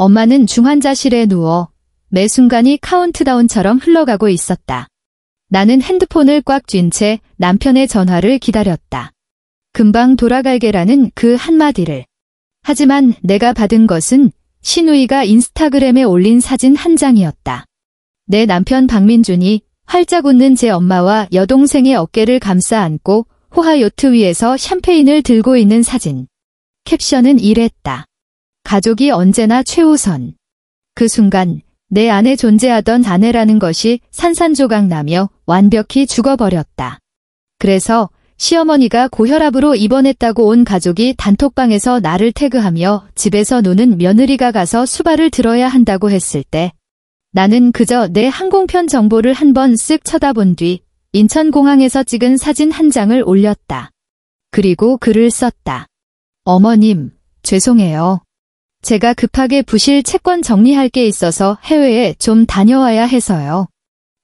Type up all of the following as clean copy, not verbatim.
엄마는 중환자실에 누워 매 순간이 카운트다운처럼 흘러가고 있었다. 나는 핸드폰을 꽉 쥔 채 남편의 전화를 기다렸다. 금방 돌아갈게라는 그 한마디를. 하지만 내가 받은 것은 신우이가 인스타그램에 올린 사진 한 장이었다. 내 남편 박민준이 활짝 웃는 제 엄마와 여동생의 어깨를 감싸 안고 호화 요트 위에서 샴페인을 들고 있는 사진. 캡션은 이랬다. 가족이 언제나 최우선. 그 순간 내 안에 존재하던 아내라는 것이 산산조각나며 완벽히 죽어버렸다. 그래서 시어머니가 고혈압으로 입원했다고 온 가족이 단톡방에서 나를 태그하며 집에서 노는 며느리가 가서 수발을 들어야 한다고 했을 때 나는 그저 내 항공편 정보를 한번 쓱 쳐다본 뒤 인천공항에서 찍은 사진 한 장을 올렸다. 그리고 글을 썼다. 어머님, 죄송해요. 제가 급하게 부실 채권 정리할 게 있어서 해외에 좀 다녀와야 해서요.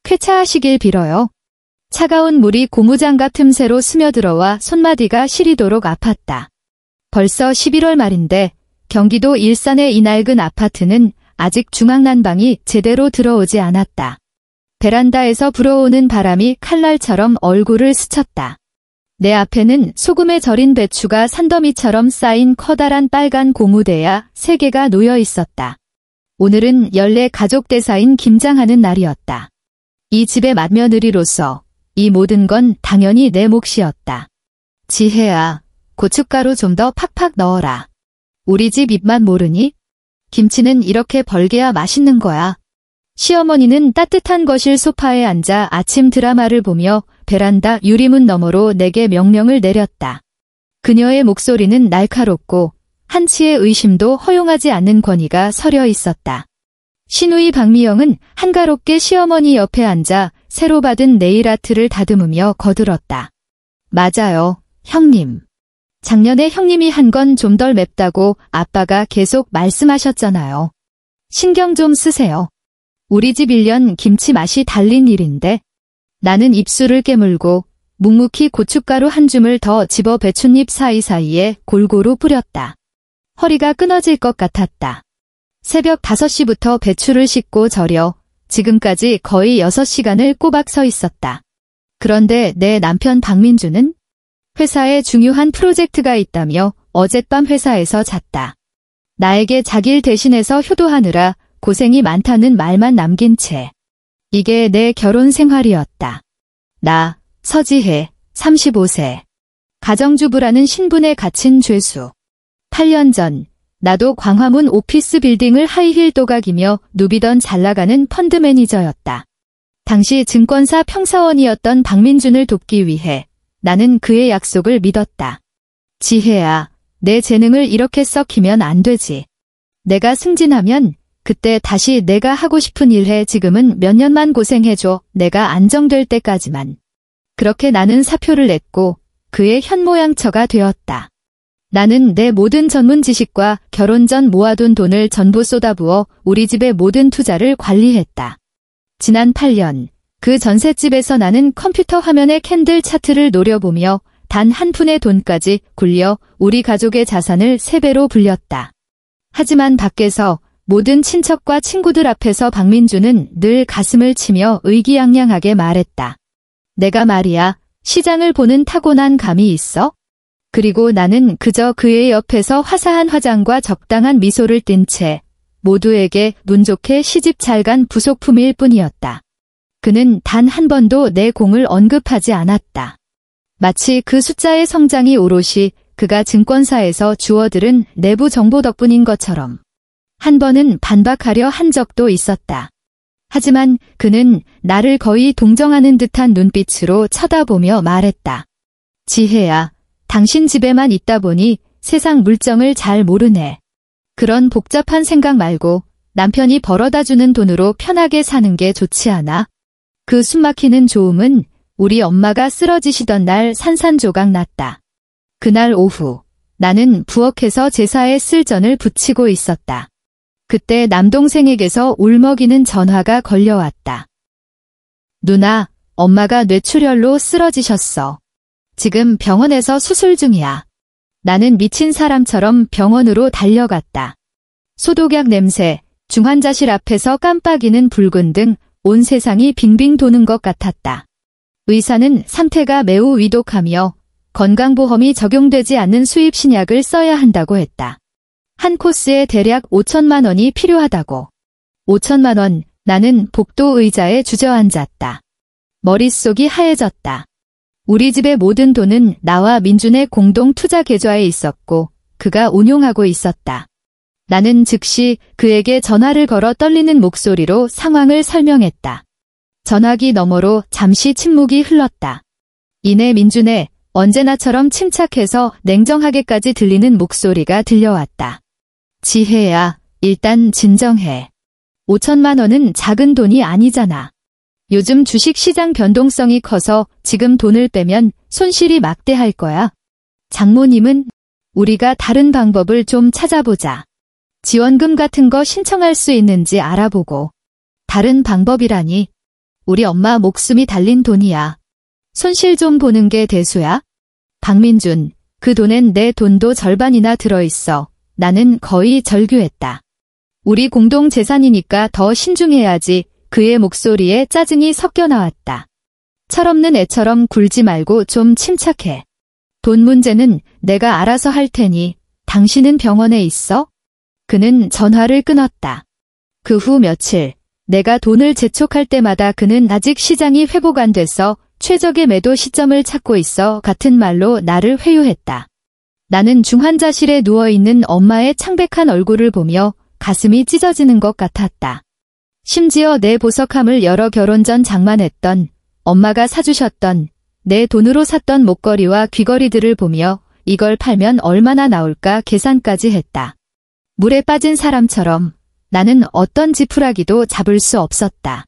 쾌차하시길 빌어요. 차가운 물이 고무장갑 틈새로 스며들어와 손마디가 시리도록 아팠다. 벌써 11월 말인데 경기도 일산의 이 낡은 아파트는 아직 중앙난방이 제대로 들어오지 않았다. 베란다에서 불어오는 바람이 칼날처럼 얼굴을 스쳤다. 내 앞에는 소금에 절인 배추가 산더미처럼 쌓인 커다란 빨간 고무대야 3개가 놓여 있었다. 오늘은 연례 가족 대사인 김장하는 날이었다. 이 집의 맏며느리로서 이 모든 건 당연히 내 몫이었다. 지혜야, 고춧가루 좀 더 팍팍 넣어라. 우리 집 입맛 모르니? 김치는 이렇게 벌게야 맛있는 거야. 시어머니는 따뜻한 거실 소파에 앉아 아침 드라마를 보며 베란다 유리문 너머로 내게 명령을 내렸다. 그녀의 목소리는 날카롭고 한치의 의심도 허용하지 않는 권위가 서려 있었다. 신우이 박미영은 한가롭게 시어머니 옆에 앉아 새로 받은 네일아트를 다듬으며 거들었다. 맞아요, 형님. 작년에 형님이 한 건 좀 덜 맵다고 아빠가 계속 말씀하셨잖아요. 신경 좀 쓰세요. 우리 집 1년 김치 맛이 달린 일인데. 나는 입술을 깨물고 묵묵히 고춧가루 한 줌을 더 집어 배춧잎 사이사이에 골고루 뿌렸다. 허리가 끊어질 것 같았다. 새벽 5시부터 배추를 씻고 절여 지금까지 거의 6시간을 꼬박 서 있었다. 그런데 내 남편 박민주는 회사에 중요한 프로젝트가 있다며 어젯밤 회사에서 잤다. 나에게 자기를 대신해서 효도하느라 고생이 많다는 말만 남긴 채. 이게 내 결혼 생활이었다. 나, 서지혜, 35세. 가정주부라는 신분에 갇힌 죄수. 8년 전 나도 광화문 오피스 빌딩을 하이힐 또각이며 누비던 잘나가는 펀드 매니저였다. 당시 증권사 평사원이었던 박민준을 돕기 위해 나는 그의 약속을 믿었다. 지혜야, 내 재능을 이렇게 썩히면 안 되지. 내가 승진하면 그때 다시 내가 하고 싶은 일 해. 지금은 몇 년만 고생해줘. 내가 안정될 때까지만. 그렇게 나는 사표를 냈고 그의 현모양처가 되었다. 나는 내 모든 전문 지식과 결혼 전 모아둔 돈을 전부 쏟아부어 우리 집의 모든 투자를 관리했다. 지난 8년 그 전셋집에서 나는 컴퓨터 화면의 캔들 차트를 노려보며 단 한 푼의 돈까지 굴려 우리 가족의 자산을 3배로 불렸다. 하지만 밖에서 모든 친척과 친구들 앞에서 박민주는 늘 가슴을 치며 의기양양하게 말했다. 내가 말이야, 시장을 보는 타고난 감이 있어? 그리고 나는 그저 그의 옆에서 화사한 화장과 적당한 미소를 띤 채 모두에게 운 좋게 시집 잘 간 부속품일 뿐이었다. 그는 단 한 번도 내 공을 언급하지 않았다. 마치 그 숫자의 성장이 오롯이 그가 증권사에서 주워들은 내부 정보 덕분인 것처럼. 한 번은 반박하려 한 적도 있었다. 하지만 그는 나를 거의 동정하는 듯한 눈빛으로 쳐다보며 말했다. 지혜야, 당신 집에만 있다 보니 세상 물정을 잘 모르네. 그런 복잡한 생각 말고 남편이 벌어다주는 돈으로 편하게 사는 게 좋지 않아? 그 숨막히는 조음은 우리 엄마가 쓰러지시던 날 산산조각 났다. 그날 오후 나는 부엌에서 제사에 쓸 전을 부치고 있었다. 그때 남동생에게서 울먹이는 전화가 걸려왔다. 누나, 엄마가 뇌출혈로 쓰러지셨어. 지금 병원에서 수술 중이야. 나는 미친 사람처럼 병원으로 달려갔다. 소독약 냄새, 중환자실 앞에서 깜빡이는 붉은 등 온 세상이 빙빙 도는 것 같았다. 의사는 상태가 매우 위독하며 건강보험이 적용되지 않는 수입 신약을 써야 한다고 했다. 한 코스에 대략 5천만 원이 필요하다고. 5천만 원, 나는 복도 의자에 주저앉았다. 머릿속이 하얘졌다. 우리 집의 모든 돈은 나와 민준의 공동 투자 계좌에 있었고 그가 운용하고 있었다. 나는 즉시 그에게 전화를 걸어 떨리는 목소리로 상황을 설명했다. 전화기 너머로 잠시 침묵이 흘렀다. 이내 민준의 언제나처럼 침착해서 냉정하게까지 들리는 목소리가 들려왔다. 지혜야, 일단 진정해. 5천만 원은 작은 돈이 아니잖아. 요즘 주식시장 변동성이 커서 지금 돈을 빼면 손실이 막대할 거야. 장모님은 우리가 다른 방법을 좀 찾아보자. 지원금 같은 거 신청할 수 있는지 알아보고. 다른 방법이라니. 우리 엄마 목숨이 달린 돈이야. 손실 좀 보는 게 대수야? 박민준, 그 돈엔 내 돈도 절반이나 들어있어. 나는 거의 절규했다. 우리 공동 재산이니까 더 신중해야지. 그의 목소리에 짜증이 섞여 나왔다. 철없는 애처럼 굴지 말고 좀 침착해. 돈 문제는 내가 알아서 할 테니 당신은 병원에 있어? 그는 전화를 끊었다. 그 후 며칠, 내가 돈을 재촉할 때마다 그는 아직 시장이 회복 안 돼서 최적의 매도 시점을 찾고 있어 같은 말로 나를 회유했다. 나는 중환자실에 누워있는 엄마의 창백한 얼굴을 보며 가슴이 찢어지는 것 같았다. 심지어 내 보석함을 여러 결혼 전 장만했던 엄마가 사주셨던 내 돈으로 샀던 목걸이와 귀걸이들을 보며 이걸 팔면 얼마나 나올까 계산까지 했다. 물에 빠진 사람처럼 나는 어떤 지푸라기도 잡을 수 없었다.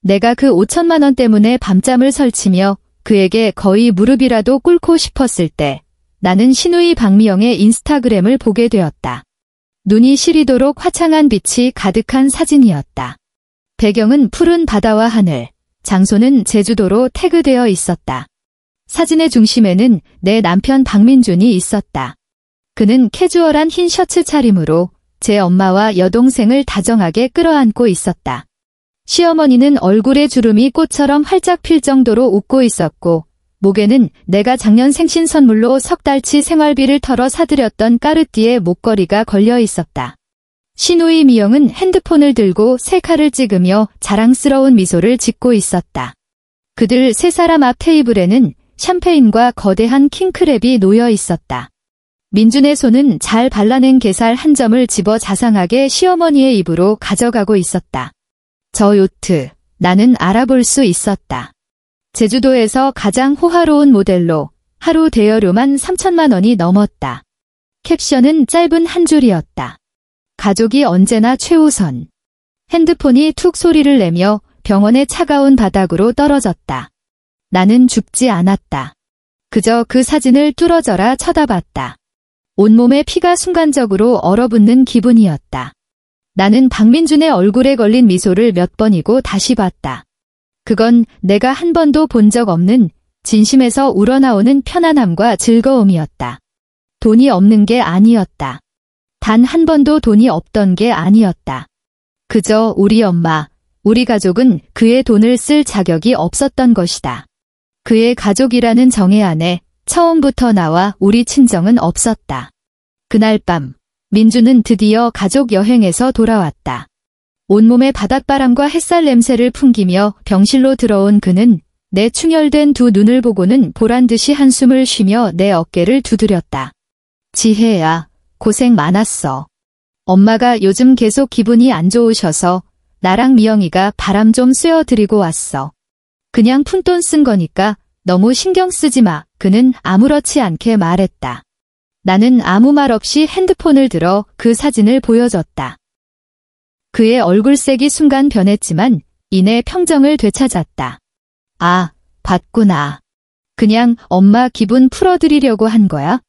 내가 그 5천만 원 때문에 밤잠을 설치며 그에게 거의 무릎이라도 꿇고 싶었을 때 나는 신우이 박미영의 인스타그램을 보게 되었다. 눈이 시리도록 화창한 빛이 가득한 사진이었다. 배경은 푸른 바다와 하늘, 장소는 제주도로 태그되어 있었다. 사진의 중심에는 내 남편 박민준이 있었다. 그는 캐주얼한 흰 셔츠 차림으로 제 엄마와 여동생을 다정하게 끌어안고 있었다. 시어머니는 얼굴에 주름이 꽃처럼 활짝 필 정도로 웃고 있었고 목에는 내가 작년 생신 선물로 석 달치 생활비를 털어 사드렸던 까르띠에 목걸이가 걸려 있었다. 신우이 미영은 핸드폰을 들고 셀카를 찍으며 자랑스러운 미소를 짓고 있었다. 그들 세 사람 앞 테이블에는 샴페인과 거대한 킹크랩이 놓여 있었다. 민준의 손은 잘 발라낸 게살 한 점을 집어 자상하게 시어머니의 입으로 가져가고 있었다. 저 요트, 나는 알아볼 수 있었다. 제주도에서 가장 호화로운 모델로 하루 대여료만 3천만 원이 넘었다. 캡션은 짧은 한 줄이었다. 가족이 언제나 최우선. 핸드폰이 툭 소리를 내며 병원의 차가운 바닥으로 떨어졌다. 나는 죽지 않았다. 그저 그 사진을 뚫어져라 쳐다봤다. 온몸에 피가 순간적으로 얼어붙는 기분이었다. 나는 박민준의 얼굴에 걸린 미소를 몇 번이고 다시 봤다. 그건 내가 한 번도 본 적 없는 진심에서 우러나오는 편안함과 즐거움이었다. 돈이 없는 게 아니었다. 단 한 번도 돈이 없던 게 아니었다. 그저 우리 엄마, 우리 가족은 그의 돈을 쓸 자격이 없었던 것이다. 그의 가족이라는 정의 안에 처음부터 나와 우리 친정은 없었다. 그날 밤, 민주는 드디어 가족 여행에서 돌아왔다. 온몸에 바닷바람과 햇살 냄새를 풍기며 병실로 들어온 그는 내 충혈된 두 눈을 보고는 보란듯이 한숨을 쉬며 내 어깨를 두드렸다. 지혜야, 고생 많았어. 엄마가 요즘 계속 기분이 안 좋으셔서 나랑 미영이가 바람 좀 쐬어드리고 왔어. 그냥 푼돈 쓴 거니까 너무 신경 쓰지 마. 그는 아무렇지 않게 말했다. 나는 아무 말 없이 핸드폰을 들어 그 사진을 보여줬다. 그의 얼굴색이 순간 변했지만 이내 평정을 되찾았다. 아, 봤구나. 그냥 엄마 기분 풀어드리려고 한 거야?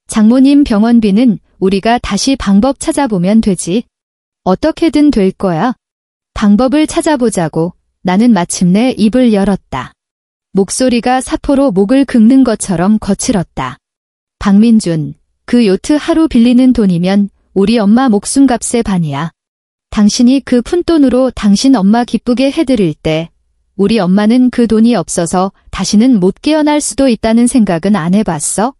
장모님 병원비는 우리가 다시 방법 찾아보면 되지. 어떻게든 될 거야. 방법을 찾아보자고 나는 마침내 입을 열었다. 목소리가 사포로 목을 긁는 것처럼 거칠었다. 박민준, 그 요트 하루 빌리는 돈이면 우리 엄마 목숨값의 반이야. 당신이 그 푼돈으로 당신 엄마 기쁘게 해드릴 때 우리 엄마는 그 돈이 없어서 다시는 못 깨어날 수도 있다는 생각은 안 해봤어?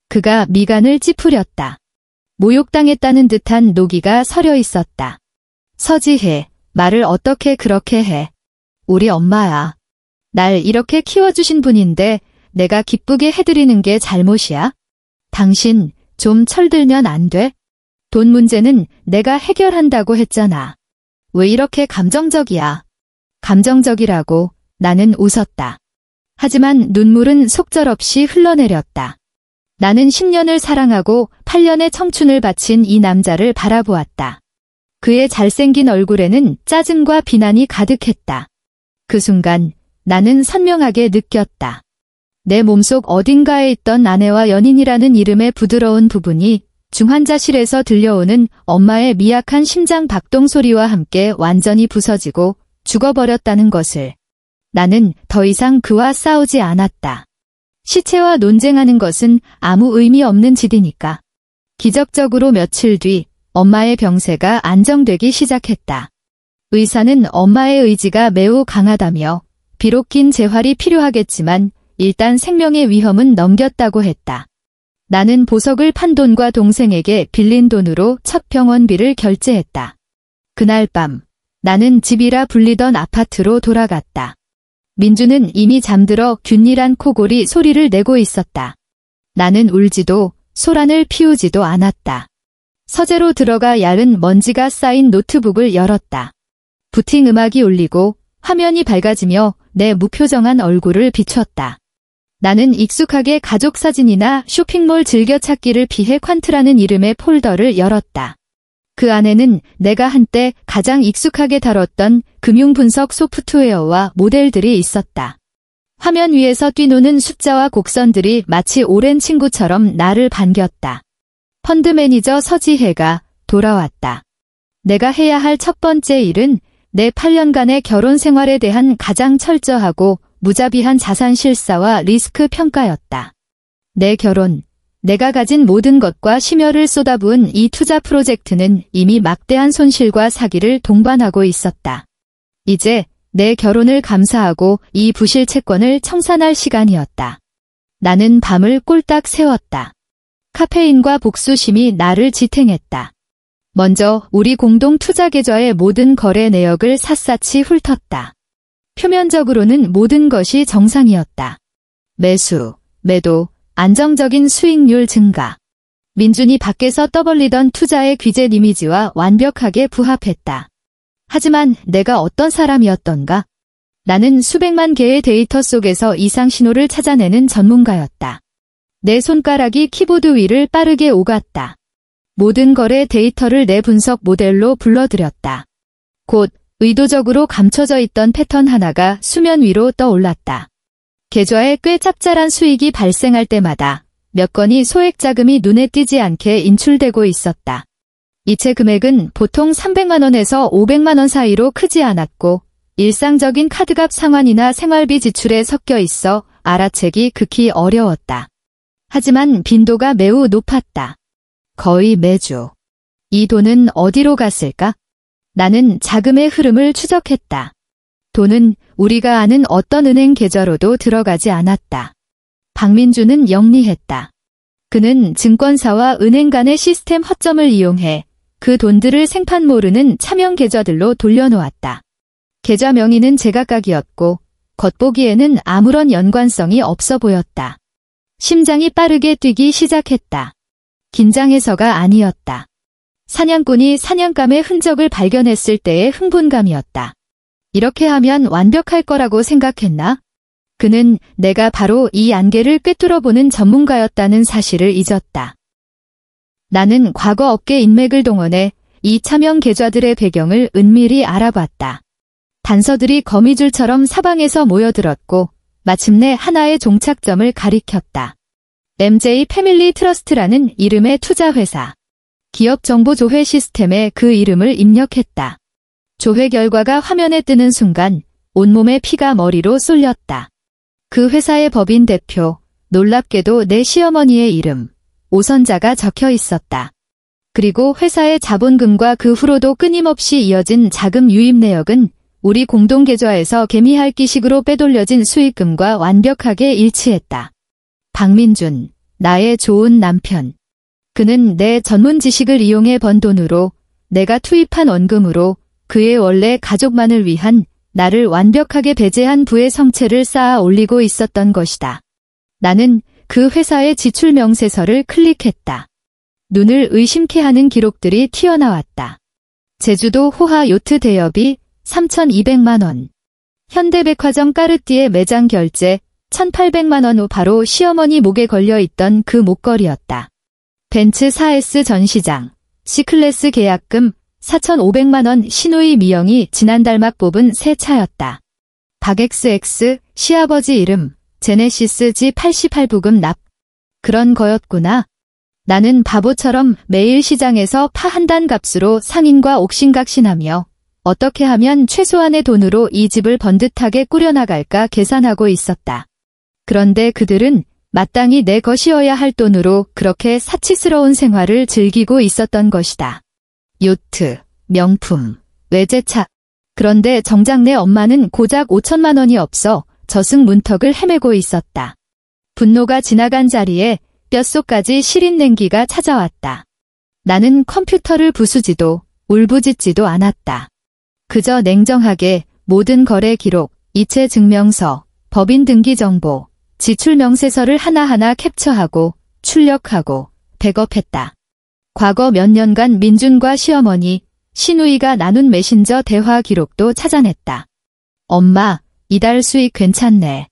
그가 미간을 찌푸렸다. 모욕당했다는 듯한 노기가 서려 있었다. 서지혜, 말을 어떻게 그렇게 해. 우리 엄마야. 날 이렇게 키워주신 분인데 내가 기쁘게 해드리는 게 잘못이야? 당신 좀 철들면 안 돼? 돈 문제는 내가 해결한다고 했잖아. 왜 이렇게 감정적이야? 감정적이라고 나는 웃었다. 하지만 눈물은 속절없이 흘러내렸다. 나는 10년을 사랑하고 8년의 청춘을 바친 이 남자를 바라보았다. 그의 잘생긴 얼굴에는 짜증과 비난이 가득했다. 그 순간 나는 선명하게 느꼈다. 내 몸속 어딘가에 있던 아내와 연인이라는 이름의 부드러운 부분이 중환자실에서 들려오는 엄마의 미약한 심장 박동 소리와 함께 완전히 부서지고 죽어버렸다는 것을. 나는 더 이상 그와 싸우지 않았다. 시체와 논쟁하는 것은 아무 의미 없는 짓이니까. 기적적으로 며칠 뒤 엄마의 병세가 안정되기 시작했다. 의사는 엄마의 의지가 매우 강하다며 비록 긴 재활이 필요하겠지만 일단 생명의 위험은 넘겼다고 했다. 나는 보석을 판 돈과 동생에게 빌린 돈으로 첫 병원비를 결제했다. 그날 밤 나는 집이라 불리던 아파트로 돌아갔다. 민주는 이미 잠들어 균일한 코골이 소리를 내고 있었다. 나는 울지도 소란을 피우지도 않았다. 서재로 들어가 얇은 먼지가 쌓인 노트북을 열었다. 부팅 음악이 울리고 화면이 밝아지며 내 무표정한 얼굴을 비췄다. 나는 익숙하게 가족 사진이나 쇼핑몰 즐겨찾기를 피해 퀀트라는 이름의 폴더를 열었다. 그 안에는 내가 한때 가장 익숙하게 다뤘던 금융분석 소프트웨어와 모델들이 있었다. 화면 위에서 뛰노는 숫자와 곡선들이 마치 오랜 친구처럼 나를 반겼다. 펀드 매니저 서지혜가 돌아왔다. 내가 해야 할 첫 번째 일은 내 8년간의 결혼 생활에 대한 가장 철저하고 무자비한 자산 실사와 리스크 평가였다. 내 결혼, 내가 가진 모든 것과 심혈을 쏟아부은 이 투자 프로젝트는 이미 막대한 손실과 사기를 동반하고 있었다. 이제 내 결혼을 감사하고 이 부실 채권을 청산할 시간이었다. 나는 밤을 꼴딱 새웠다. 카페인과 복수심이 나를 지탱했다. 먼저 우리 공동 투자 계좌의 모든 거래 내역을 샅샅이 훑었다. 표면적으로는 모든 것이 정상이었다. 매수, 매도, 안정적인 수익률 증가. 민준이 밖에서 떠벌리던 투자의 귀재 이미지와 완벽하게 부합했다. 하지만 내가 어떤 사람이었던가? 나는 수백만 개의 데이터 속에서 이상 신호를 찾아내는 전문가였다. 내 손가락이 키보드 위를 빠르게 오갔다. 모든 거래 데이터를 내 분석 모델로 불러들였다. 곧 의도적으로 감춰져 있던 패턴 하나가 수면 위로 떠올랐다. 계좌에 꽤 짭짤한 수익이 발생할 때마다 몇 건의 소액 자금이 눈에 띄지 않게 인출되고 있었다. 이체 금액은 보통 300만 원에서 500만 원 사이로 크지 않았고 일상적인 카드값 상환이나 생활비 지출에 섞여 있어 알아채기 극히 어려웠다. 하지만 빈도가 매우 높았다. 거의 매주. 이 돈은 어디로 갔을까? 나는 자금의 흐름을 추적했다. 돈은 우리가 아는 어떤 은행 계좌로도 들어가지 않았다. 박민주는 영리했다. 그는 증권사와 은행 간의 시스템 허점을 이용해 그 돈들을 생판 모르는 차명 계좌들로 돌려놓았다. 계좌 명의는 제각각이었고 겉보기에는 아무런 연관성이 없어 보였다. 심장이 빠르게 뛰기 시작했다. 긴장해서가 아니었다. 사냥꾼이 사냥감의 흔적을 발견했을 때의 흥분감이었다. 이렇게 하면 완벽할 거라고 생각했나? 그는 내가 바로 이 안개를 꿰뚫어보는 전문가였다는 사실을 잊었다. 나는 과거 업계 인맥을 동원해 이 차명 계좌들의 배경을 은밀히 알아봤다. 단서들이 거미줄처럼 사방에서 모여들었고 마침내 하나의 종착점을 가리켰다. MJ 패밀리 트러스트라는 이름의 투자회사. 기업 정보 조회 시스템에 그 이름을 입력했다. 조회 결과가 화면에 뜨는 순간 온몸의 피가 머리로 쏠렸다. 그 회사의 법인 대표, 놀랍게도 내 시어머니의 이름, 오선자가 적혀 있었다. 그리고 회사의 자본금과 그 후로도 끊임없이 이어진 자금 유입 내역은 우리 공동계좌에서 개미핥기식으로 빼돌려진 수익금과 완벽하게 일치했다. 박민준, 나의 좋은 남편. 그는 내 전문 지식을 이용해 번 돈으로, 내가 투입한 원금으로 그의 원래 가족만을 위한 나를 완벽하게 배제한 부의 성체를 쌓아 올리고 있었던 것이다. 나는 그 회사의 지출 명세서를 클릭했다. 눈을 의심케 하는 기록들이 튀어나왔다. 제주도 호하 요트 대여비 3,200만 원. 현대백화점 까르띠에 매장 결제 1,800만 원 후 바로 시어머니 목에 걸려있던 그 목걸이였다. 벤츠 4S 전시장, C클래스 계약금 4,500만 원 신우이 미영이 지난달 막 뽑은 새 차였다. 박XX, 시아버지 이름, 제네시스 G88 부금 납. 그런 거였구나. 나는 바보처럼 매일 시장에서 파 한 단 값으로 상인과 옥신각신하며 어떻게 하면 최소한의 돈으로 이 집을 번듯하게 꾸려나갈까 계산하고 있었다. 그런데 그들은 마땅히 내 것이어야 할 돈으로 그렇게 사치스러운 생활을 즐기고 있었던 것이다. 요트, 명품, 외제차. 그런데 정작 내 엄마는 고작 5천만 원이 없어 저승문턱을 헤매고 있었다. 분노가 지나간 자리에 뼛속까지 시린 냉기가 찾아왔다. 나는 컴퓨터를 부수지도 울부짖지도 않았다. 그저 냉정하게 모든 거래 기록, 이체 증명서, 법인 등기 정보, 지출 명세서를 하나하나 캡처하고 출력하고 백업했다. 과거 몇 년간 민준과 시어머니, 신우이가 나눈 메신저 대화 기록도 찾아냈다. 엄마, 이달 수익 괜찮네.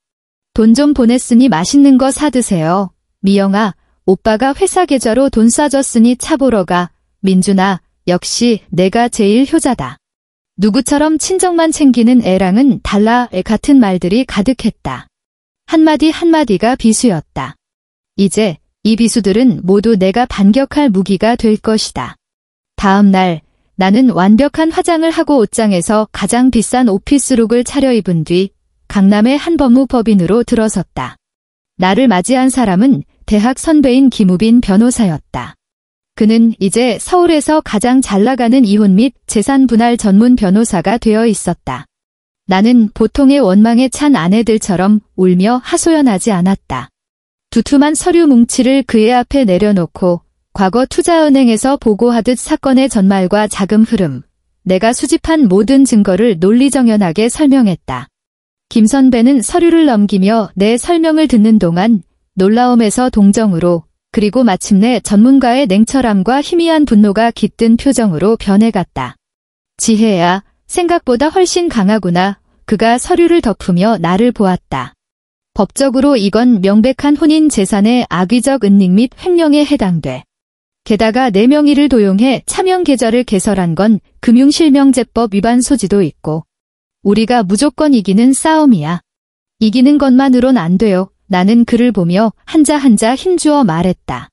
돈 좀 보냈으니 맛있는 거 사드세요. 미영아, 오빠가 회사 계좌로 돈 쏴줬으니 차 보러 가. 민준아, 역시 내가 제일 효자다. 누구처럼 친정만 챙기는 애랑은 달라 같은 말들이 가득했다. 한마디 한마디가 비수였다. 이제 이 비수들은 모두 내가 반격할 무기가 될 것이다. 다음 날 나는 완벽한 화장을 하고 옷장에서 가장 비싼 오피스룩을 차려입은 뒤 강남의 한 법무법인으로 들어섰다. 나를 맞이한 사람은 대학 선배인 김우빈 변호사였다. 그는 이제 서울에서 가장 잘나가는 이혼 및 재산 분할 전문 변호사가 되어 있었다. 나는 보통의 원망에 찬 아내들처럼 울며 하소연하지 않았다. 두툼한 서류 뭉치를 그의 앞에 내려놓고 과거 투자은행에서 보고하듯 사건의 전말과 자금 흐름, 내가 수집한 모든 증거를 논리정연하게 설명했다. 김 선배는 서류를 넘기며 내 설명을 듣는 동안 놀라움에서 동정으로, 그리고 마침내 전문가의 냉철함과 희미한 분노가 깃든 표정으로 변해갔다. 지혜야, 생각보다 훨씬 강하구나. 그가 서류를 덮으며 나를 보았다. 법적으로 이건 명백한 혼인 재산의 악의적 은닉 및 횡령에 해당돼. 게다가 내 명의를 도용해 차명 계좌를 개설한 건 금융실명제법 위반 소지도 있고. 우리가 무조건 이기는 싸움이야. 이기는 것만으론 안 돼요. 나는 그를 보며 한자 한자 힘주어 말했다.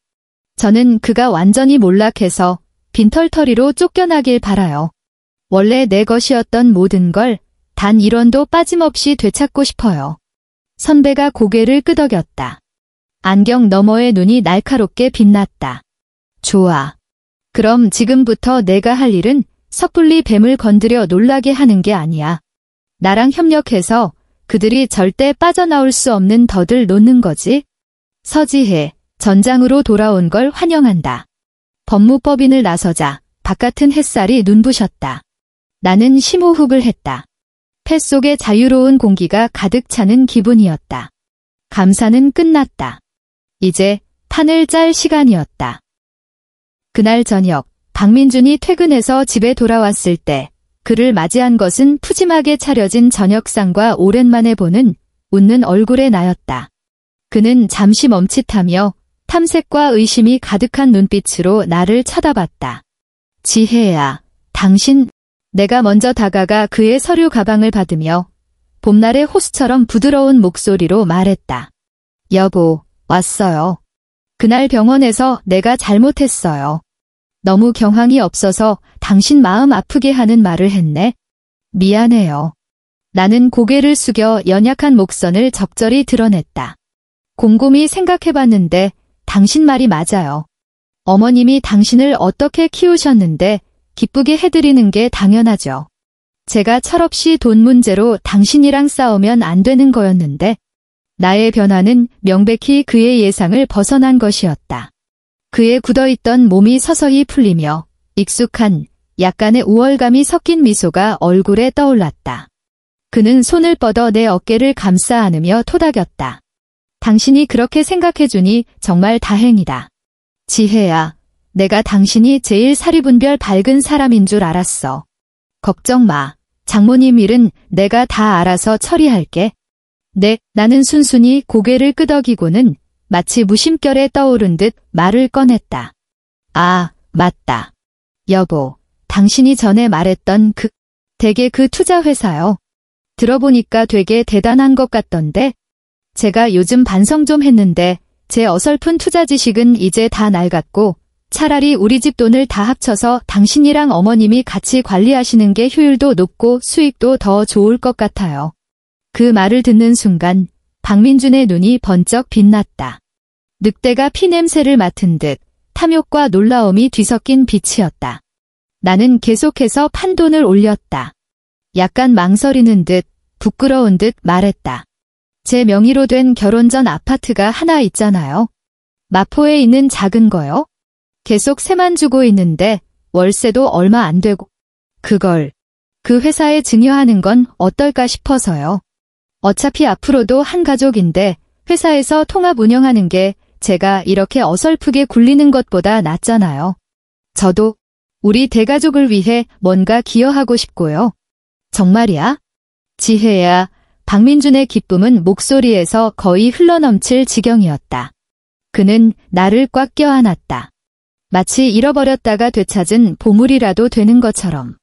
저는 그가 완전히 몰락해서 빈털터리로 쫓겨나길 바라요. 원래 내 것이었던 모든 걸 단 1원도 빠짐없이 되찾고 싶어요. 선배가 고개를 끄덕였다. 안경 너머의 눈이 날카롭게 빛났다. 좋아. 그럼 지금부터 내가 할 일은 섣불리 뱀을 건드려 놀라게 하는 게 아니야. 나랑 협력해서 그들이 절대 빠져나올 수 없는 덫을 놓는 거지. 서지혜, 전장으로 돌아온 걸 환영한다. 법무법인을 나서자 바깥은 햇살이 눈부셨다. 나는 심호흡을 했다. 폐 속에 자유로운 공기가 가득 차는 기분이었다. 감사는 끝났다. 이제 판을 짤 시간이었다. 그날 저녁, 박민준이 퇴근해서 집에 돌아왔을 때 그를 맞이한 것은 푸짐하게 차려진 저녁상과 오랜만에 보는 웃는 얼굴의 나였다. 그는 잠시 멈칫하며 탐색과 의심이 가득한 눈빛으로 나를 쳐다봤다. 지혜야, 당신... 내가 먼저 다가가 그의 서류 가방을 받으며 봄날의 호수처럼 부드러운 목소리로 말했다. 여보, 왔어요. 그날 병원에서 내가 잘못했어요. 너무 경황이 없어서 당신 마음 아프게 하는 말을 했네. 미안해요. 나는 고개를 숙여 연약한 목선을 적절히 드러냈다. 곰곰이 생각해봤는데 당신 말이 맞아요. 어머님이 당신을 어떻게 키우셨는데 기쁘게 해드리는 게 당연하죠. 제가 철없이 돈 문제로 당신이랑 싸우면 안 되는 거였는데 나의 변화는 명백히 그의 예상을 벗어난 것이었다. 그의 굳어있던 몸이 서서히 풀리며 익숙한 약간의 우월감이 섞인 미소가 얼굴에 떠올랐다. 그는 손을 뻗어 내 어깨를 감싸 안으며 토닥였다. 당신이 그렇게 생각해주니 정말 다행이다. 지혜야, 내가 당신이 제일 사리분별 밝은 사람인 줄 알았어. 걱정 마. 장모님 일은 내가 다 알아서 처리할게. 네, 나는 순순히 고개를 끄덕이고는 마치 무심결에 떠오른 듯 말을 꺼냈다. 아, 맞다. 여보, 당신이 전에 말했던 되게 그 투자회사요. 들어보니까 되게 대단한 것 같던데. 제가 요즘 반성 좀 했는데 제 어설픈 투자 지식은 이제 다 낡았고 차라리 우리 집 돈을 다 합쳐서 당신이랑 어머님이 같이 관리하시는 게 효율도 높고 수익도 더 좋을 것 같아요. 그 말을 듣는 순간 박민준의 눈이 번쩍 빛났다. 늑대가 피냄새를 맡은 듯 탐욕과 놀라움이 뒤섞인 빛이었다. 나는 계속해서 판돈을 올렸다. 약간 망설이는 듯 부끄러운 듯 말했다. 제 명의로 된 결혼 전 아파트가 하나 있잖아요. 마포에 있는 작은 거요. 계속 세만 주고 있는데 월세도 얼마 안 되고 그걸 그 회사에 증여하는 건 어떨까 싶어서요. 어차피 앞으로도 한 가족인데 회사에서 통합 운영하는 게 제가 이렇게 어설프게 굴리는 것보다 낫잖아요. 저도 우리 대가족을 위해 뭔가 기여하고 싶고요. 정말이야? 지혜야, 박민준의 기쁨은 목소리에서 거의 흘러넘칠 지경이었다. 그는 나를 꽉 껴안았다. 마치 잃어버렸다가 되찾은 보물이라도 되는 것처럼.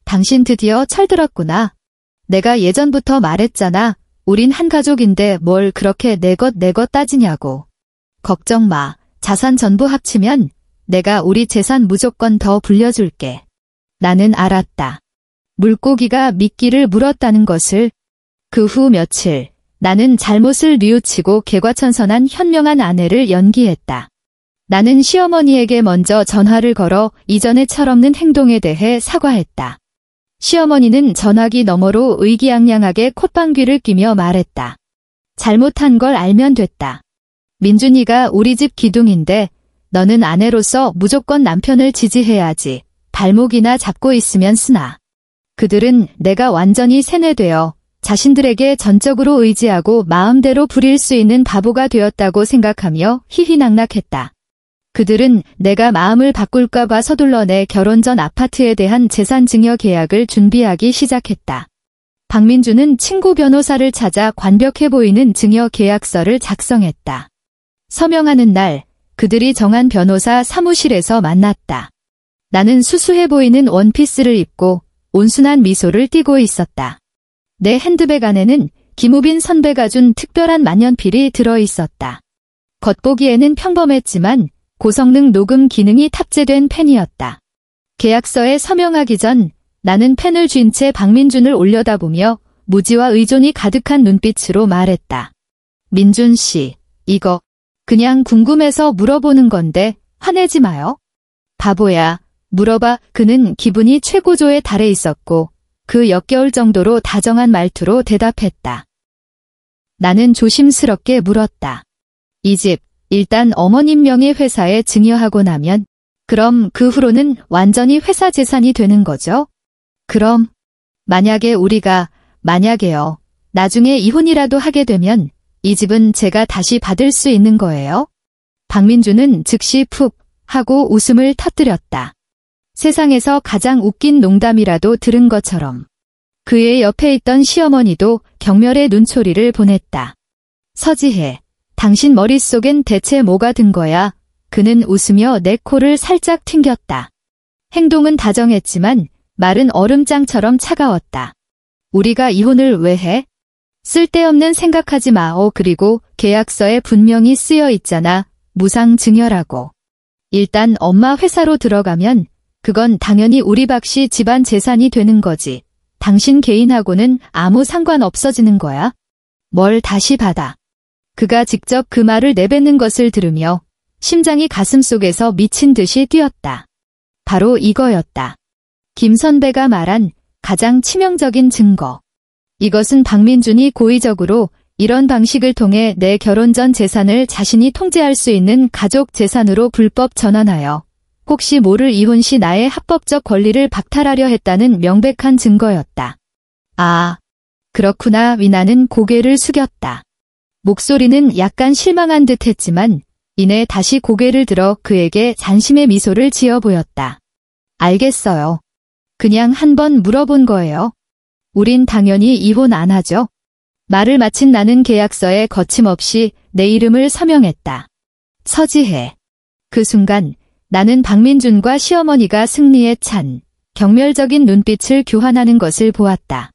당신 드디어 철들었구나. 내가 예전부터 말했잖아. 우린 한 가족인데 뭘 그렇게 내 것 따지냐고. 걱정 마. 자산 전부 합치면 내가 우리 재산 무조건 더 불려줄게. 나는 알았다. 물고기가 미끼를 물었다는 것을. 그 후 며칠 나는 잘못을 뉘우치고 개과천선한 현명한 아내를 연기했다. 나는 시어머니에게 먼저 전화를 걸어 이전의 철없는 행동에 대해 사과했다. 시어머니는 전화기 너머로 의기양양하게 콧방귀를 뀌며 말했다. 잘못한 걸 알면 됐다. 민준이가 우리 집 기둥인데 너는 아내로서 무조건 남편을 지지해야지. 발목이나 잡고 있으면 쓰나. 그들은 내가 완전히 세뇌되어 자신들에게 전적으로 의지하고 마음대로 부릴 수 있는 바보가 되었다고 생각하며 희희낙낙했다. 그들은 내가 마음을 바꿀까 봐 서둘러 내 결혼 전 아파트에 대한 재산 증여 계약을 준비하기 시작했다. 박민주는 친구 변호사를 찾아 완벽해 보이는 증여 계약서를 작성했다. 서명하는 날 그들이 정한 변호사 사무실에서 만났다. 나는 수수해 보이는 원피스를 입고 온순한 미소를 띠고 있었다. 내 핸드백 안에는 김우빈 선배가 준 특별한 만년필이 들어있었다. 겉보기에는 평범했지만 고성능 녹음 기능이 탑재된 펜이었다. 계약서에 서명하기 전 나는 펜을 쥔 채 박민준을 올려다보며 무지와 의존이 가득한 눈빛으로 말했다. 민준 씨, 이거 그냥 궁금해서 물어보는 건데 화내지 마요. 바보야, 물어봐. 그는 기분이 최고조에 달해 있었고 그 역겨울 정도로 다정한 말투로 대답했다. 나는 조심스럽게 물었다. 이 집 일단 어머님 명의 회사에 증여하고 나면 그럼 그 후로는 완전히 회사 재산이 되는 거죠? 그럼 만약에요. 나중에 이혼이라도 하게 되면 이 집은 제가 다시 받을 수 있는 거예요? 박민주는 즉시 푹 하고 웃음을 터뜨렸다. 세상에서 가장 웃긴 농담이라도 들은 것처럼. 그의 옆에 있던 시어머니도 경멸의 눈초리를 보냈다. 서지혜, 당신 머릿속엔 대체 뭐가 든 거야? 그는 웃으며 내 코를 살짝 튕겼다. 행동은 다정했지만 말은 얼음장처럼 차가웠다. 우리가 이혼을 왜 해? 쓸데없는 생각하지 마. 그리고 계약서에 분명히 쓰여 있잖아. 무상증여라고. 일단 엄마 회사로 들어가면 그건 당연히 우리 박씨 집안 재산이 되는 거지. 당신 개인하고는 아무 상관 없어지는 거야. 뭘 다시 받아. 그가 직접 그 말을 내뱉는 것을 들으며 심장이 가슴속에서 미친 듯이 뛰었다. 바로 이거였다. 김 선배가 말한 가장 치명적인 증거. 이것은 박민준이 고의적으로 이런 방식을 통해 내 결혼 전 재산을 자신이 통제할 수 있는 가족 재산으로 불법 전환하여 혹시 모를 이혼 시 나의 합법적 권리를 박탈하려 했다는 명백한 증거였다. 아, 그렇구나. 위나는 고개를 숙였다. 목소리는 약간 실망한 듯 했지만 이내 다시 고개를 들어 그에게 잔심의 미소를 지어 보였다. 알겠어요. 그냥 한번 물어본 거예요. 우린 당연히 이혼 안 하죠. 말을 마친 나는 계약서에 거침없이 내 이름을 서명했다. 서지혜. 그 순간 나는 박민준과 시어머니가 승리에 찬 경멸적인 눈빛을 교환하는 것을 보았다.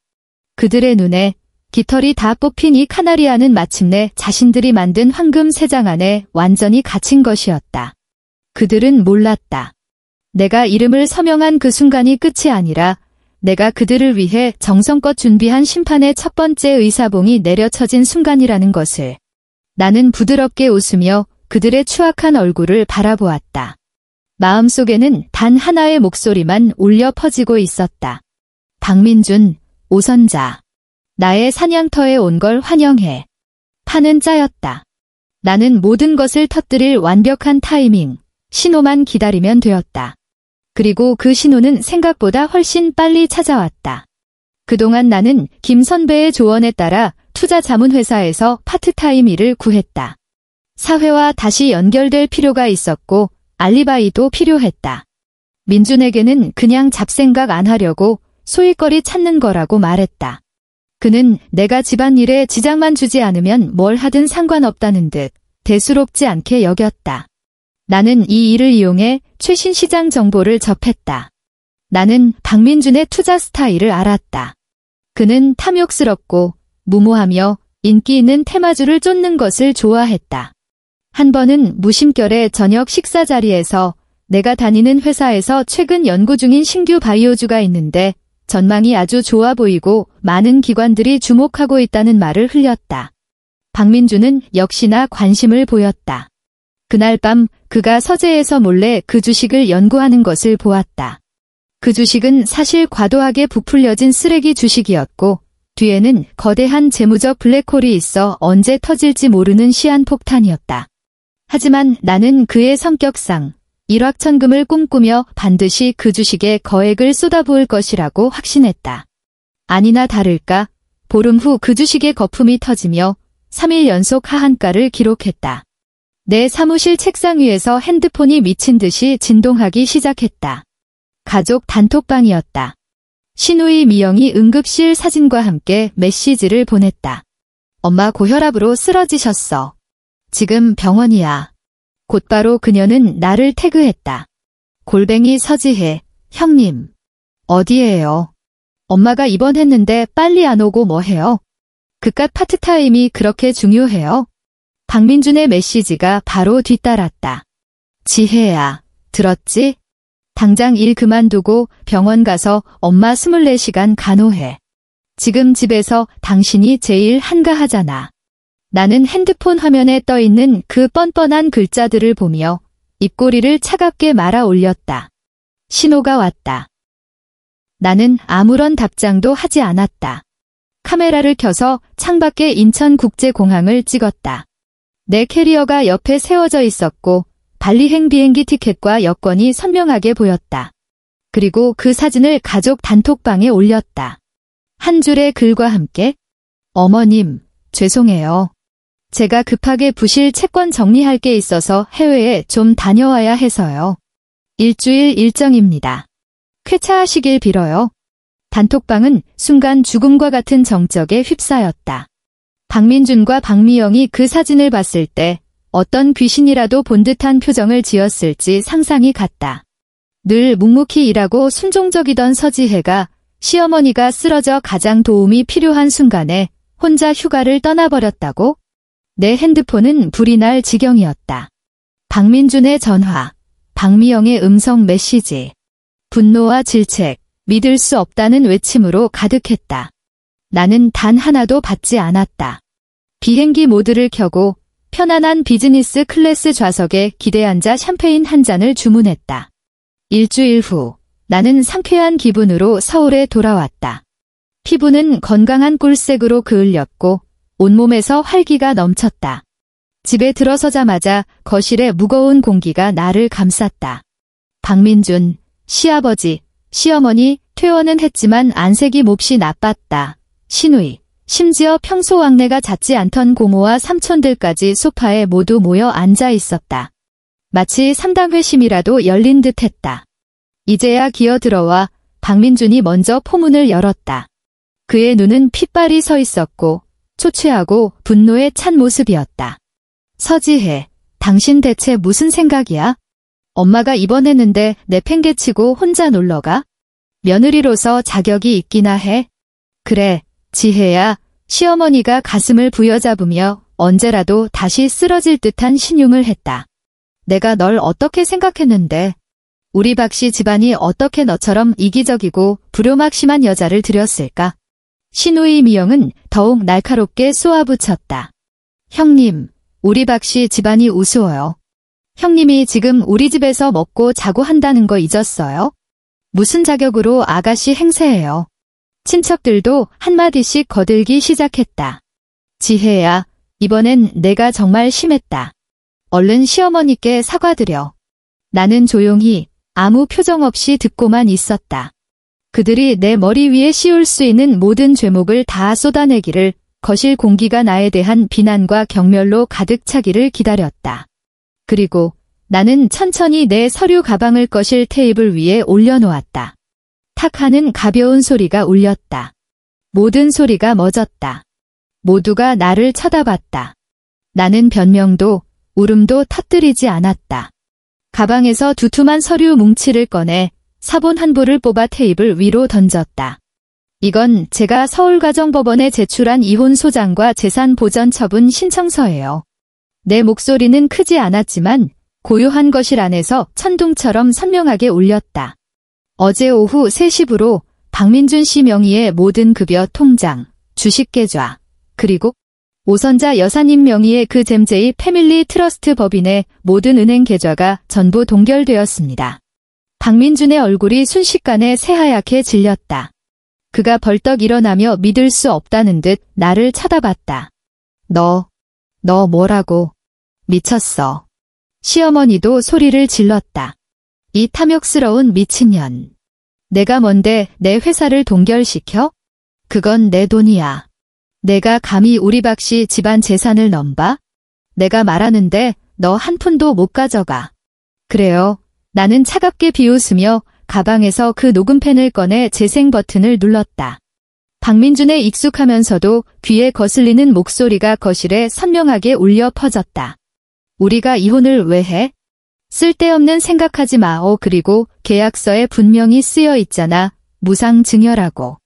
그들의 눈에 깃털이 다 뽑힌 이 카나리아는 마침내 자신들이 만든 황금 세장 안에 완전히 갇힌 것이었다. 그들은 몰랐다. 내가 이름을 서명한 그 순간이 끝이 아니라 내가 그들을 위해 정성껏 준비한 심판의 첫 번째 의사봉이 내려쳐진 순간이라는 것을. 나는 부드럽게 웃으며 그들의 추악한 얼굴을 바라보았다. 마음속에는 단 하나의 목소리만 울려 퍼지고 있었다. 박민준, 오선자. 나의 사냥터에 온 걸 환영해. 판은 짜였다. 나는 모든 것을 터뜨릴 완벽한 타이밍, 신호만 기다리면 되었다. 그리고 그 신호는 생각보다 훨씬 빨리 찾아왔다. 그동안 나는 김 선배의 조언에 따라 투자 자문회사에서 파트타임 일을 구했다. 사회와 다시 연결될 필요가 있었고 알리바이도 필요했다. 민준에게는 그냥 잡생각 안 하려고 소일거리 찾는 거라고 말했다. 그는 내가 집안일에 지장만 주지 않으면 뭘 하든 상관없다는 듯 대수롭지 않게 여겼다. 나는 이 일을 이용해 최신 시장 정보를 접했다. 나는 박민준의 투자 스타일을 알았다. 그는 탐욕스럽고 무모하며 인기 있는 테마주를 쫓는 것을 좋아했다. 한 번은 무심결에 저녁 식사 자리에서 내가 다니는 회사에서 최근 연구 중인 신규 바이오주가 있는데 전망이 아주 좋아 보이고 많은 기관들이 주목하고 있다는 말을 흘렸다. 박민준은 역시나 관심을 보였다. 그날 밤 그가 서재에서 몰래 그 주식을 연구하는 것을 보았다. 그 주식은 사실 과도하게 부풀려진 쓰레기 주식이었고 뒤에는 거대한 재무적 블랙홀이 있어 언제 터질지 모르는 시한폭탄이었다. 하지만 나는 그의 성격상 일확천금을 꿈꾸며 반드시 그 주식에 거액을 쏟아부을 것이라고 확신했다. 아니나 다를까 보름 후 그 주식의 거품이 터지며 3일 연속 하한가를 기록했다. 내 사무실 책상 위에서 핸드폰이 미친 듯이 진동하기 시작했다. 가족 단톡방이었다. 신우이 미영이 응급실 사진과 함께 메시지를 보냈다. 엄마 고혈압으로 쓰러지셨어. 지금 병원이야. 곧바로 그녀는 나를 태그했다. 골뱅이 서지혜, 형님. 어디에요? 엄마가 입원했는데 빨리 안 오고 뭐 해요? 그깟 파트타임이 그렇게 중요해요? 박민준의 메시지가 바로 뒤따랐다. 지혜야, 들었지? 당장 일 그만두고 병원 가서 엄마 24시간 간호해. 지금 집에서 당신이 제일 한가하잖아. 나는 핸드폰 화면에 떠있는 그 뻔뻔한 글자들을 보며 입꼬리를 차갑게 말아 올렸다. 신호가 왔다. 나는 아무런 답장도 하지 않았다. 카메라를 켜서 창밖의 인천국제공항을 찍었다. 내 캐리어가 옆에 세워져 있었고 발리행 비행기 티켓과 여권이 선명하게 보였다. 그리고 그 사진을 가족 단톡방에 올렸다. 한 줄의 글과 함께 어머님, 죄송해요. 제가 급하게 부실 채권 정리할 게 있어서 해외에 좀 다녀와야 해서요. 일주일 일정입니다. 쾌차하시길 빌어요. 단톡방은 순간 죽음과 같은 정적에 휩싸였다. 박민준과 박미영이 그 사진을 봤을 때 어떤 귀신이라도 본 듯한 표정을 지었을지 상상이 갔다. 늘 묵묵히 일하고 순종적이던 서지혜가 시어머니가 쓰러져 가장 도움이 필요한 순간에 혼자 휴가를 떠나버렸다고? 내 핸드폰은 불이 날 지경이었다. 박민준의 전화, 박미영의 음성 메시지, 분노와 질책, 믿을 수 없다는 외침으로 가득했다. 나는 단 하나도 받지 않았다. 비행기 모드를 켜고 편안한 비즈니스 클래스 좌석에 기대앉아 샴페인 한 잔을 주문했다. 일주일 후 나는 상쾌한 기분으로 서울에 돌아왔다. 피부는 건강한 꿀색으로 그을렸고 온몸에서 활기가 넘쳤다. 집에 들어서자마자 거실의 무거운 공기가 나를 감쌌다. 박민준, 시아버지, 시어머니 퇴원은 했지만 안색이 몹시 나빴다. 시누이, 심지어 평소 왕래가 잦지 않던 고모와 삼촌들까지 소파에 모두 모여 앉아 있었다. 마치 상당회심이라도 열린 듯했다. 이제야 기어들어와 박민준이 먼저 포문을 열었다. 그의 눈은 핏발이 서 있었고 초췌하고 분노에 찬 모습이었다. 서지혜, 당신 대체 무슨 생각이야? 엄마가 입원했는데 내팽개치고 혼자 놀러가? 며느리로서 자격이 있기나 해. 그래, 지혜야. 시어머니가 가슴을 부여잡으며 언제라도 다시 쓰러질 듯한 신용을 했다. 내가 널 어떻게 생각했는데? 우리 박씨 집안이 어떻게 너처럼 이기적이고 불효막심한 여자를 들였을까? 시누이 미영은 더욱 날카롭게 쏘아붙였다. 형님, 우리 박씨 집안이 우스워요. 형님이 지금 우리 집에서 먹고 자고 한다는 거 잊었어요? 무슨 자격으로 아가씨 행세해요? 친척들도 한마디씩 거들기 시작했다. 지혜야, 이번엔 내가 정말 심했다. 얼른 시어머니께 사과드려. 나는 조용히 아무 표정 없이 듣고만 있었다. 그들이 내 머리 위에 씌울 수 있는 모든 죄목을 다 쏟아내기를, 거실 공기가 나에 대한 비난과 경멸로 가득 차기를 기다렸다. 그리고 나는 천천히 내 서류 가방을 거실 테이블 위에 올려놓았다. 탁 하는 가벼운 소리가 울렸다. 모든 소리가 멎었다. 모두가 나를 쳐다봤다. 나는 변명도 울음도 터뜨리지 않았다. 가방에서 두툼한 서류 뭉치를 꺼내 사본 한 부를 뽑아 테이블 위로 던졌다. 이건 제가 서울가정법원에 제출한 이혼 소장과 재산 보전 처분 신청서예요. 내 목소리는 크지 않았지만 고요한 거실 안에서 천둥처럼 선명하게 울렸다. 어제 오후 3시부로 박민준 씨 명의의 모든 급여 통장, 주식계좌, 그리고 오선자 여사님 명의의 그 잼제이 패밀리 트러스트 법인의 모든 은행 계좌가 전부 동결되었습니다. 박민준의 얼굴이 순식간에 새하얗게 질렸다. 그가 벌떡 일어나며 믿을 수 없다는 듯 나를 쳐다봤다. 너 뭐라고? 미쳤어. 시어머니도 소리를 질렀다. 이 탐욕스러운 미친년. 내가 뭔데 내 회사를 동결시켜? 그건 내 돈이야. 내가 감히 우리 박씨 집안 재산을 넘봐? 내가 말하는데 너 한 푼도 못 가져가. 그래요. 나는 차갑게 비웃으며 가방에서 그 녹음펜을 꺼내 재생 버튼을 눌렀다. 박민준의 익숙하면서도 귀에 거슬리는 목소리가 거실에 선명하게 울려 퍼졌다. 우리가 이혼을 왜 해? 쓸데없는 생각하지 마. 그리고 계약서에 분명히 쓰여 있잖아. 무상증여라고.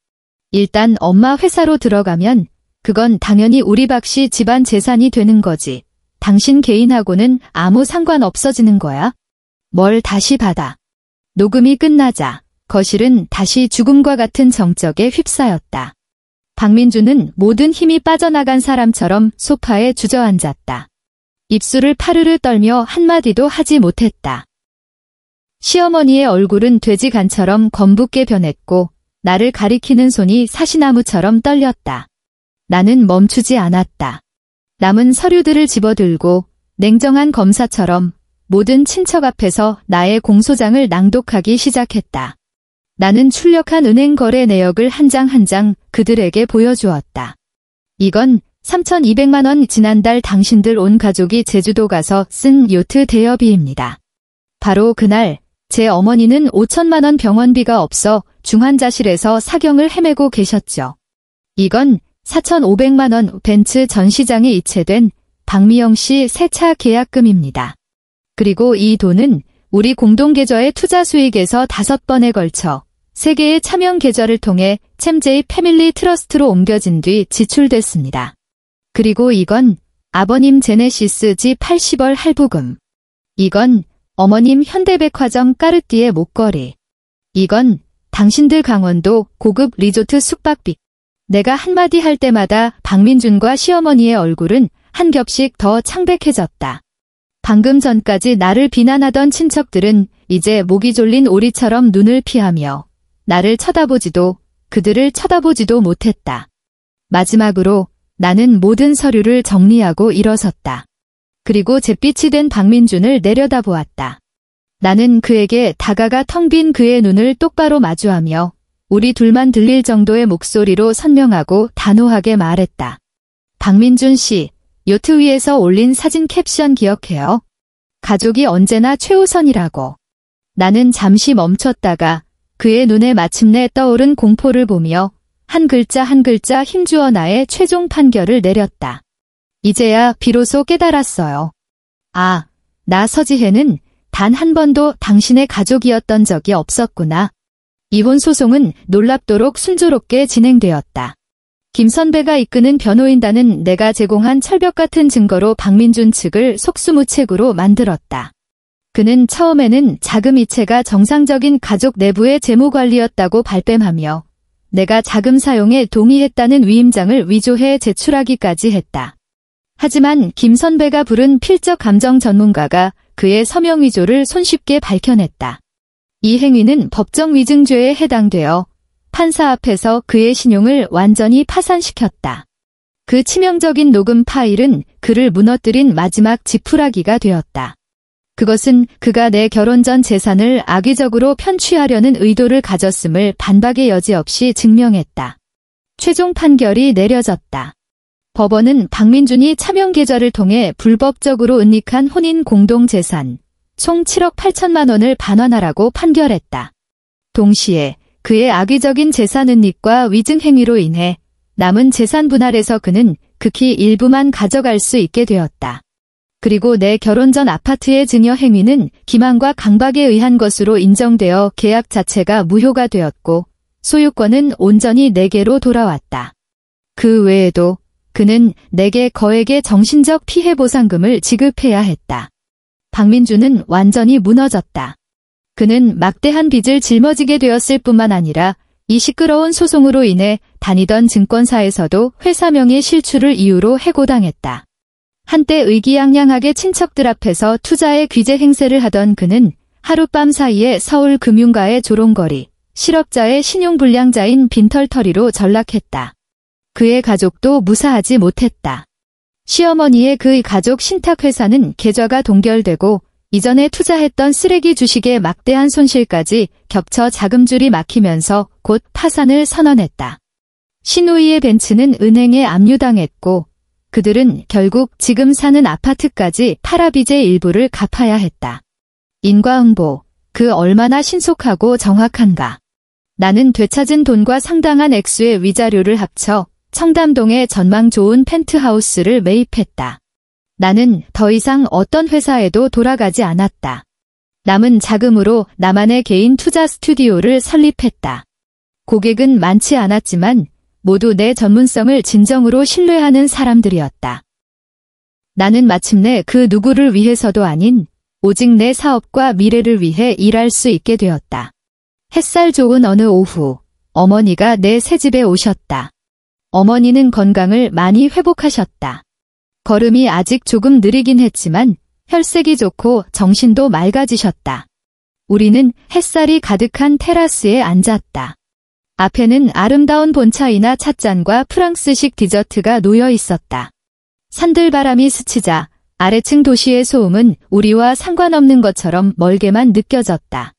일단 엄마 회사로 들어가면 그건 당연히 우리 박씨 집안 재산이 되는 거지. 당신 개인하고는 아무 상관 없어지는 거야. 뭘 다시 받아. 녹음이 끝나자 거실은 다시 죽음과 같은 정적에 휩싸였다. 박민준은 모든 힘이 빠져나간 사람처럼 소파에 주저앉았다. 입술을 파르르 떨며 한마디도 하지 못했다. 시어머니의 얼굴은 돼지간처럼 검붓게 변했고 나를 가리키는 손이 사시나무처럼 떨렸다. 나는 멈추지 않았다. 남은 서류들을 집어들고 냉정한 검사처럼 모든 친척 앞에서 나의 공소장을 낭독하기 시작했다. 나는 출력한 은행 거래 내역을 한 장 한 장 그들에게 보여주었다. 이건 3,200만 원 지난달 당신들 온 가족이 제주도 가서 쓴 요트 대여비입니다. 바로 그날 제 어머니는 5천만 원 병원비가 없어 중환자실에서 사경을 헤매고 계셨죠. 이건 4,500만 원 벤츠 전시장에 이체된 박미영 씨 세차 계약금입니다. 그리고 이 돈은 우리 공동계좌의 투자 수익에서 5번에 걸쳐 3개의 차명 계좌를 통해 챔제이 패밀리 트러스트로 옮겨진 뒤 지출됐습니다. 그리고 이건 아버님 제네시스 집 80월 할부금. 이건 어머님 현대백화점 까르띠에 목걸이. 이건 당신들 강원도 고급 리조트 숙박비. 내가 한마디 할 때마다 박민준과 시어머니의 얼굴은 한 겹씩 더 창백해졌다. 방금 전까지 나를 비난하던 친척들은 이제 목이 졸린 오리처럼 눈을 피하며 나를 쳐다보지도 그들을 쳐다보지도 못했다. 마지막으로 나는 모든 서류를 정리하고 일어섰다. 그리고 잿빛이 된 박민준을 내려다보았다. 나는 그에게 다가가 텅 빈 그의 눈을 똑바로 마주하며 우리 둘만 들릴 정도의 목소리로 선명하고 단호하게 말했다. 박민준 씨, 요트 위에서 올린 사진 캡션 기억해요? 가족이 언제나 최우선이라고. 나는 잠시 멈췄다가 그의 눈에 마침내 떠오른 공포를 보며 한 글자 한 글자 힘주어 나의 최종 판결을 내렸다. 이제야 비로소 깨달았어요. 아, 나 서지혜는 단 한 번도 당신의 가족이었던 적이 없었구나. 이혼 소송은 놀랍도록 순조롭게 진행되었다. 김 선배가 이끄는 변호인단은 내가 제공한 철벽 같은 증거로 박민준 측을 속수무책으로 만들었다. 그는 처음에는 자금 이체가 정상적인 가족 내부의 재무관리였다고 발뺌하며 내가 자금 사용에 동의했다는 위임장을 위조해 제출하기까지 했다. 하지만 김 선배가 부른 필적 감정 전문가가 그의 서명 위조를 손쉽게 밝혀냈다. 이 행위는 법정 위증죄에 해당되어 판사 앞에서 그의 신용을 완전히 파산시켰다. 그 치명적인 녹음 파일은 그를 무너뜨린 마지막 지푸라기가 되었다. 그것은 그가 내 결혼 전 재산을 악의적으로 편취하려는 의도를 가졌음을 반박의 여지 없이 증명했다. 최종 판결이 내려졌다. 법원은 박민준이 차명 계좌를 통해 불법적으로 은닉한 혼인 공동재산 총 7억 8천만 원을 반환하라고 판결했다. 동시에 그의 악의적인 재산 은닉과 위증 행위로 인해 남은 재산 분할에서 그는 극히 일부만 가져갈 수 있게 되었다. 그리고 내 결혼 전 아파트의 증여 행위는 기만과 강박에 의한 것으로 인정되어 계약 자체가 무효가 되었고 소유권은 온전히 내게로 돌아왔다. 그 외에도 그는 내게 거액의 정신적 피해 보상금을 지급해야 했다. 박민준은 완전히 무너졌다. 그는 막대한 빚을 짊어지게 되었을 뿐만 아니라 이 시끄러운 소송으로 인해 다니던 증권사에서도 회사명의 실추를 이유로 해고당했다. 한때 의기양양하게 친척들 앞에서 투자의 귀재 행세를 하던 그는 하룻밤 사이에 서울 금융가의 조롱거리, 실업자의 신용불량자인 빈털터리로 전락했다. 그의 가족도 무사하지 못했다. 시어머니의 그 가족 신탁회사는 계좌가 동결되고 이전에 투자했던 쓰레기 주식의 막대한 손실까지 겹쳐 자금줄이 막히면서 곧 파산을 선언했다. 시누이의 벤츠는 은행에 압류당했고 그들은 결국 지금 사는 아파트까지 파라빚의 일부를 갚아야 했다. 인과응보, 그 얼마나 신속하고 정확한가. 나는 되찾은 돈과 상당한 액수의 위자료를 합쳐 청담동의 전망 좋은 펜트하우스를 매입했다. 나는 더 이상 어떤 회사에도 돌아가지 않았다. 남은 자금으로 나만의 개인 투자 스튜디오를 설립했다. 고객은 많지 않았지만 모두 내 전문성을 진정으로 신뢰하는 사람들이었다. 나는 마침내 그 누구를 위해서도 아닌 오직 내 사업과 미래를 위해 일할 수 있게 되었다. 햇살 좋은 어느 오후, 어머니가 내 새집에 오셨다. 어머니는 건강을 많이 회복하셨다. 걸음이 아직 조금 느리긴 했지만 혈색이 좋고 정신도 맑아지셨다. 우리는 햇살이 가득한 테라스에 앉았다. 앞에는 아름다운 본차이나 찻잔과 프랑스식 디저트가 놓여 있었다. 산들바람이 스치자 아래층 도시의 소음은 우리와 상관없는 것처럼 멀게만 느껴졌다.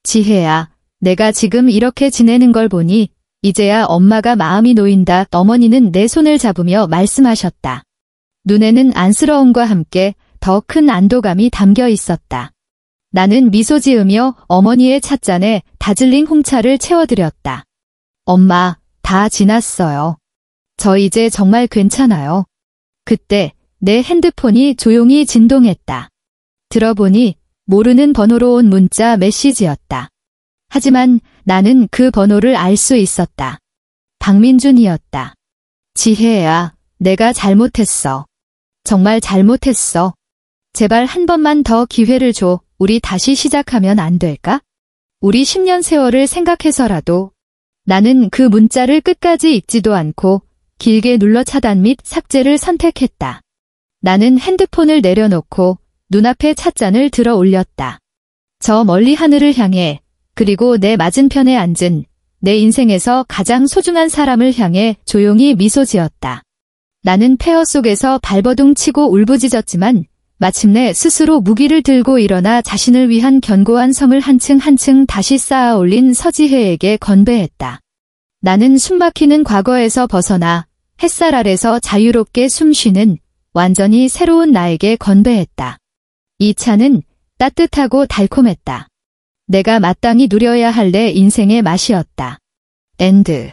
지혜야, 내가 지금 이렇게 지내는 걸 보니 이제야 엄마가 마음이 놓인다. 어머니는 내 손을 잡으며 말씀하셨다. 눈에는 안쓰러움과 함께 더 큰 안도감이 담겨 있었다. 나는 미소 지으며 어머니의 찻잔에 다즐링 홍차를 채워드렸다. 엄마, 다 지났어요. 저 이제 정말 괜찮아요. 그때 내 핸드폰이 조용히 진동했다. 들어보니 모르는 번호로 온 문자 메시지였다. 하지만 나는 그 번호를 알 수 있었다. 박민준이었다. 지혜야, 내가 잘못했어. 정말 잘못했어. 제발 한 번만 더 기회를 줘. 우리 다시 시작하면 안 될까? 우리 10년 세월을 생각해서라도. 나는 그 문자를 끝까지 읽지도 않고 길게 눌러 차단 및 삭제를 선택했다. 나는 핸드폰을 내려놓고 눈앞에 찻잔을 들어 올렸다. 저 멀리 하늘을 향해, 그리고 내 맞은편에 앉은 내 인생에서 가장 소중한 사람을 향해 조용히 미소 지었다. 나는 폐허 속에서 발버둥 치고 울부짖었지만 마침내 스스로 무기를 들고 일어나 자신을 위한 견고한 성을 한층 한층 다시 쌓아 올린 서지혜에게 건배했다. 나는 숨막히는 과거에서 벗어나 햇살 아래서 자유롭게 숨쉬는 완전히 새로운 나에게 건배했다. 이 차는 따뜻하고 달콤했다. 내가 마땅히 누려야 할 내 인생의 맛이었다. 엔드.